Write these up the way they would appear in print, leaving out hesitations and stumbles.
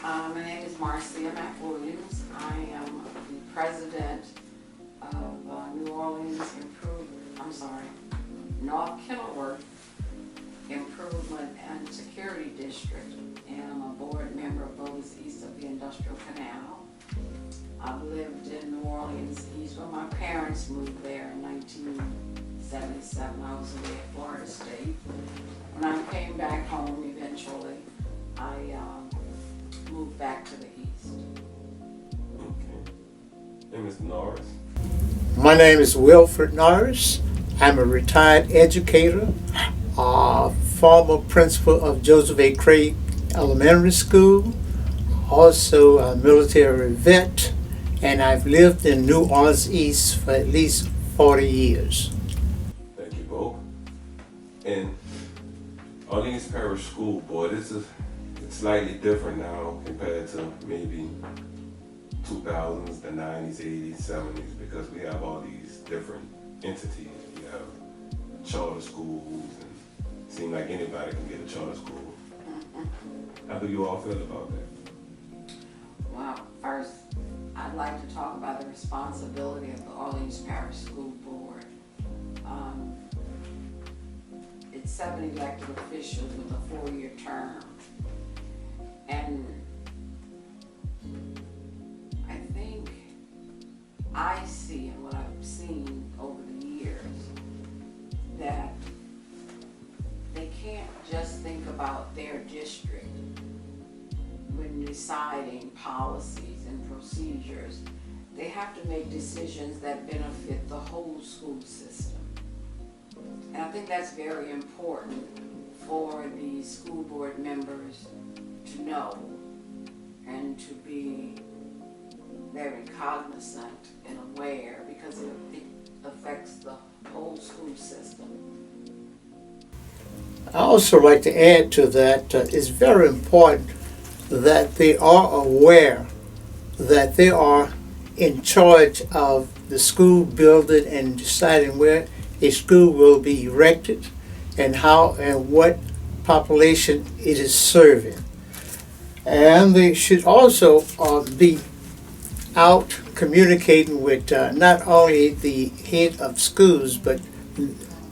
My name is Marcia McWilliams. I am the president of New Orleans North Kenilworth Improvement and Security District, and I'm a board member of Bogus East of the Industrial Canal. I've lived in New Orleans East when my parents moved there in 1977. I was away at Florida State. When I came back home eventually, I moved back to the east. Okay. And Mr. Norris? My name is Wilfred Norris. I'm a retired educator, former principal of Joseph A. Craig Elementary School, also a military vet, and I've lived in New Orleans East for at least 40 years. Thank you both. And Orleans Parish School Board, it's slightly different now compared to maybe 2000s, the 90s, 80s, 70s, because we have all these different entities. We have charter schools, and it seems like anybody can get a charter school. How do you all feel about that? Well, first, I'd like to talk about the responsibility of the Orleans Parish School Board. It's 7 elected officials with a 4-year term. And I think I see, and what I've seen over the years, that they can't just think about their district when deciding policies and procedures. They have to make decisions that benefit the whole school system. And I think that's very important for the school board members to know and to be very cognizant and aware, because it affects the whole school system. I also like to add to that, it's very important that they are aware that they are in charge of the school building and deciding where a school will be erected and how and what population it is serving. And they should also be out communicating with not only the head of schools, but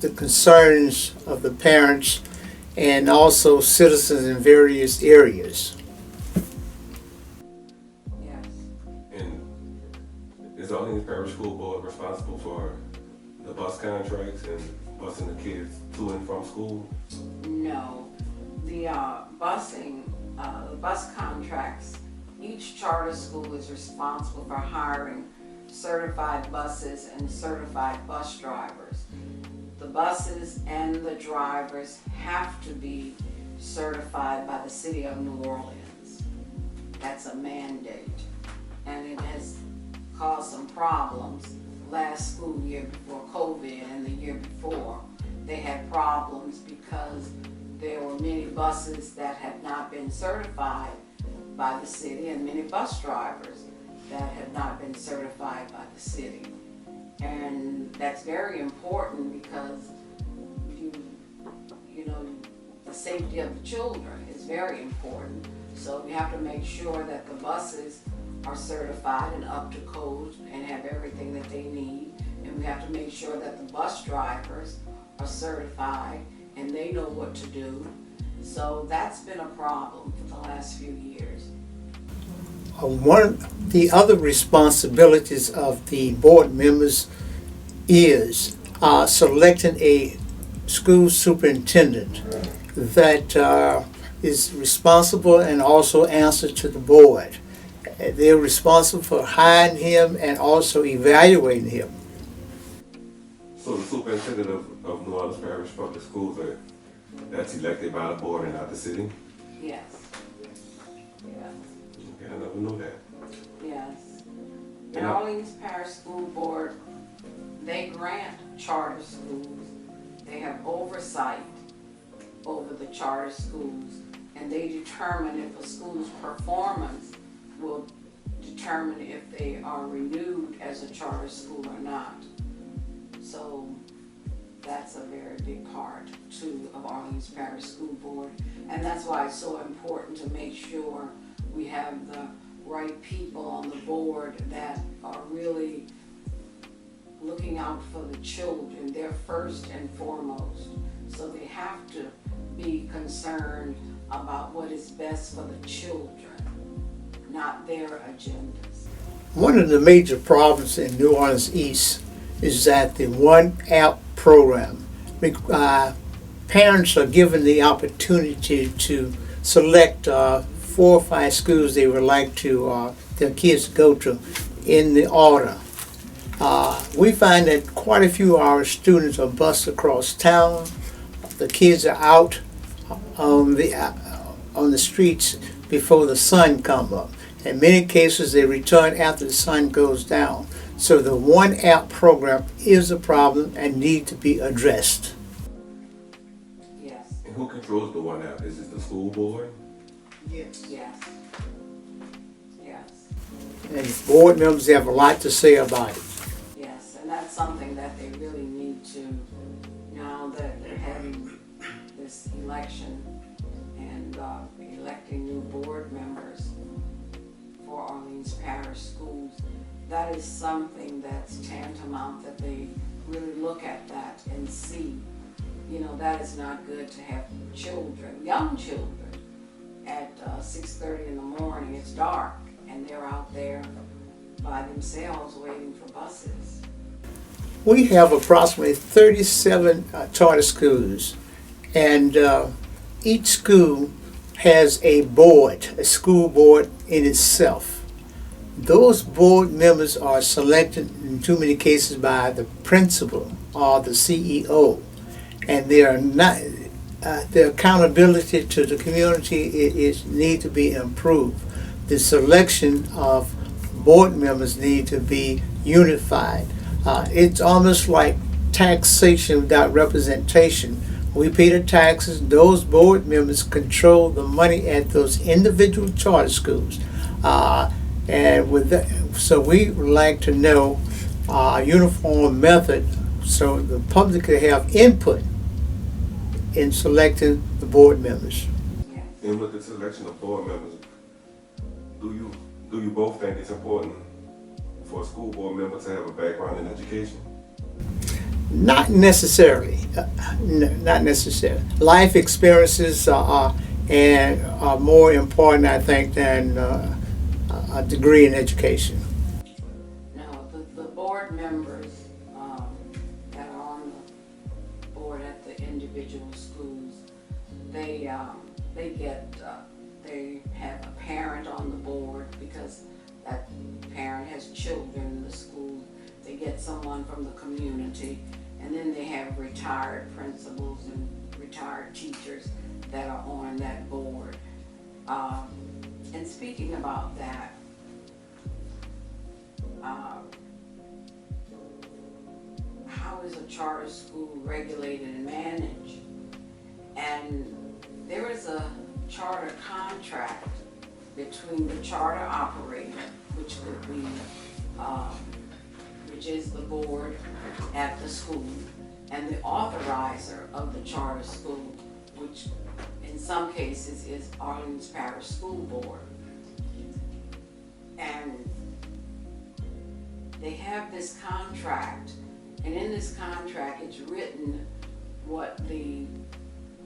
the concerns of the parents and also citizens in various areas. Yes. And is the Orleans Parish School Board responsible for the bus contracts and busing the kids to and from school? No. The bus contracts, each charter school is responsible for hiring certified buses and certified bus drivers. The buses and the drivers have to be certified by the city of New Orleans. That's a mandate. And it has caused some problems. Last school year before COVID and the year before, they had problems because there were many buses that had not been certified by the city and many bus drivers that had not been certified by the city. And that's very important because the safety of the children is very important. So we have to make sure that the buses are certified and up to code and have everything that they need. And we have to make sure that the bus drivers are certified and they know what to do. So that's been a problem for the last few years. One of the other responsibilities of the board members is selecting a school superintendent that is responsible and also answers to the board. They're responsible for hiring him and also evaluating him. So the superintendent of New Orleans Parish Public Schools, that's elected by the board and not the city? Yes. Yes. Okay, I never knew that. Yes. And Orleans Parish School Board, they grant charter schools. They have oversight over the charter schools, and they determine if a school's performance will determine if they are renewed as a charter school or not. So that's a very big part too of Orleans Parish School Board, and that's why it's so important to make sure we have the right people on the board that are really looking out for the children. They're first and foremost. So they have to be concerned about what is best for the children, not their agendas. One of the major problems in New Orleans East is that the One App program, parents are given the opportunity to select 4 or 5 schools they would like to their kids to go to in the order. We find that quite a few of our students are bused across town. The kids are out on the streets before the sun comes up. In many cases, they return after the sun goes down. So the One App program is a problem and needs to be addressed. Yes. And who controls the One App? Is it the school board? Yes. Yes. Yes. And board members have a lot to say about it. Yes, and that's something that they really need to, now that they're having this election and electing new board members for Orleans Parish schools, that is something that's tantamount that they really look at that and see. You know, that is not good to have children, young children, at 6:30 in the morning. It's dark and they're out there by themselves waiting for buses. We have approximately 37 charter schools, and each school has a board, a school board in itself. Those board members are selected in too many cases by the principal or the CEO, and they are not. The accountability to the community is need to be improved. The selection of board members need to be unified. It's almost like taxation without representation. We pay the taxes, those board members control the money at those individual charter schools. And with that, so we would like to know a uniform method so the public can have input in selecting the board members. Yes. And with the selection of board members, do you both think it's important for a school board member to have a background in education? Not necessarily. Not necessarily. Life experiences are more important, I think, than a degree in education. Now, the board members that are on the board at the individual schools, they have a parent on the board because that parent has children in the school. They get someone from the community, and then they have retired principals and retired teachers that are on that board. And speaking about that, how is a charter school regulated and managed? And there is a charter contract between the charter operator, which could be, which is the board at the school, and the authorizer of the charter school, which in some cases is Orleans Parish School Board. And they have this contract, and in this contract it's written what the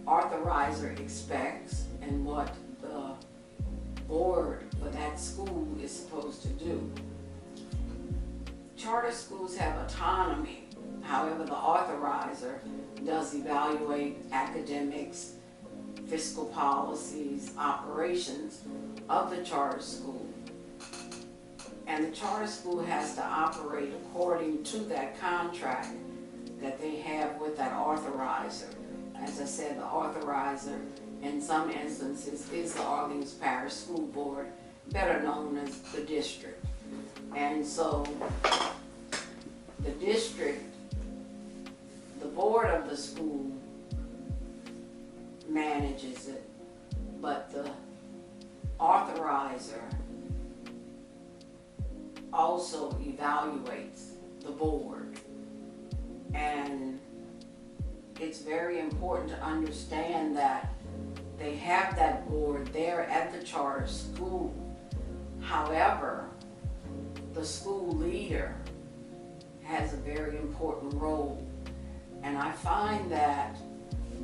authorizer expects and what the board for that school is supposed to do. Charter schools have autonomy. However, the authorizer does evaluate academics, fiscal policies, operations of the charter school. And the charter school has to operate according to that contract that they have with that authorizer. As I said, the authorizer in some instances is the Orleans Parish School Board, better known as the district. And so the district, the board of the school manages it, but the authorizer also evaluates the board. And it's very important to understand that they have that board there at the charter school However, the school leader has a very important role. And I find that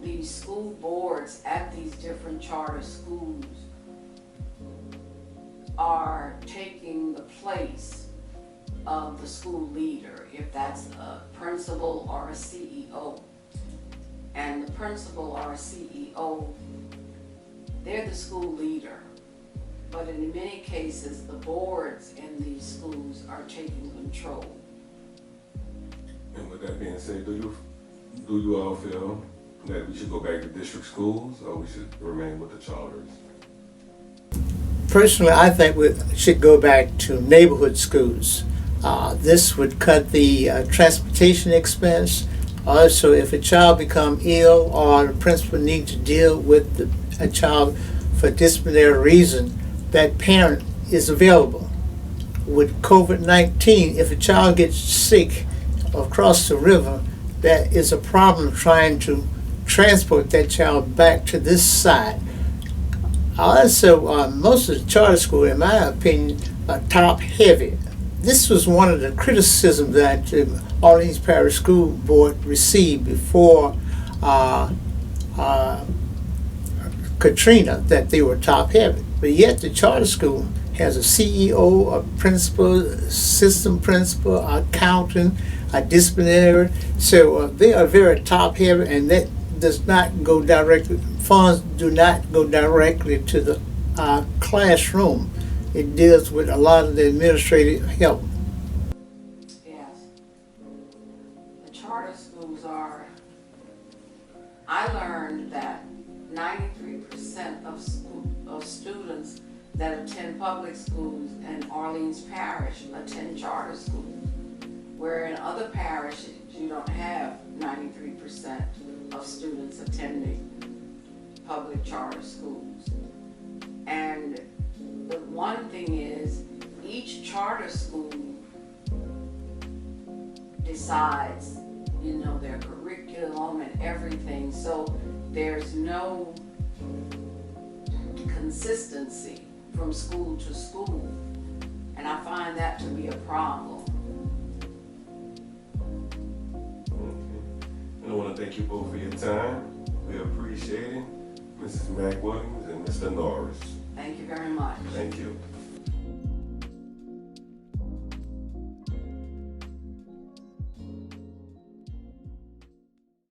these school boards at these different charter schools are taking the place of the school leader, if that's a principal or a CEO. And the principal or a CEO, they're the school leader. But in many cases, the boards in these schools are taking control. And with that being said, do you all feel that we should go back to district schools, or we should remain with the charters? Personally, I think we should go back to neighborhood schools. This would cut the transportation expense. Also, if a child become ill or the principal needs to deal with a child for disciplinary reason, that parent is available. With COVID-19, if a child gets sick across the river, that is a problem trying to transport that child back to this side. Also, most of the charter schools, in my opinion, are top heavy. This was one of the criticisms that the Orleans Parish School Board received before Katrina, that they were top heavy. But yet the charter school has a CEO, a principal, system principal, accountant, a disciplinary. So they are very top heavy, and that does not go directly, funds do not go directly to the classroom. It deals with a lot of the administrative help. Yes. The charter schools are, I learned that 93% of students that attend public schools in Orleans Parish attend charter schools, where in other parishes you don't have 93% of students attending public charter schools. And the one thing is, each charter school decides, their curriculum and everything, so there's no consistency from school to school, and I find that to be a problem. I want to thank you both for your time. We appreciate it. Mrs. McWilliams and Mr. Norris. Thank you very much. Thank you.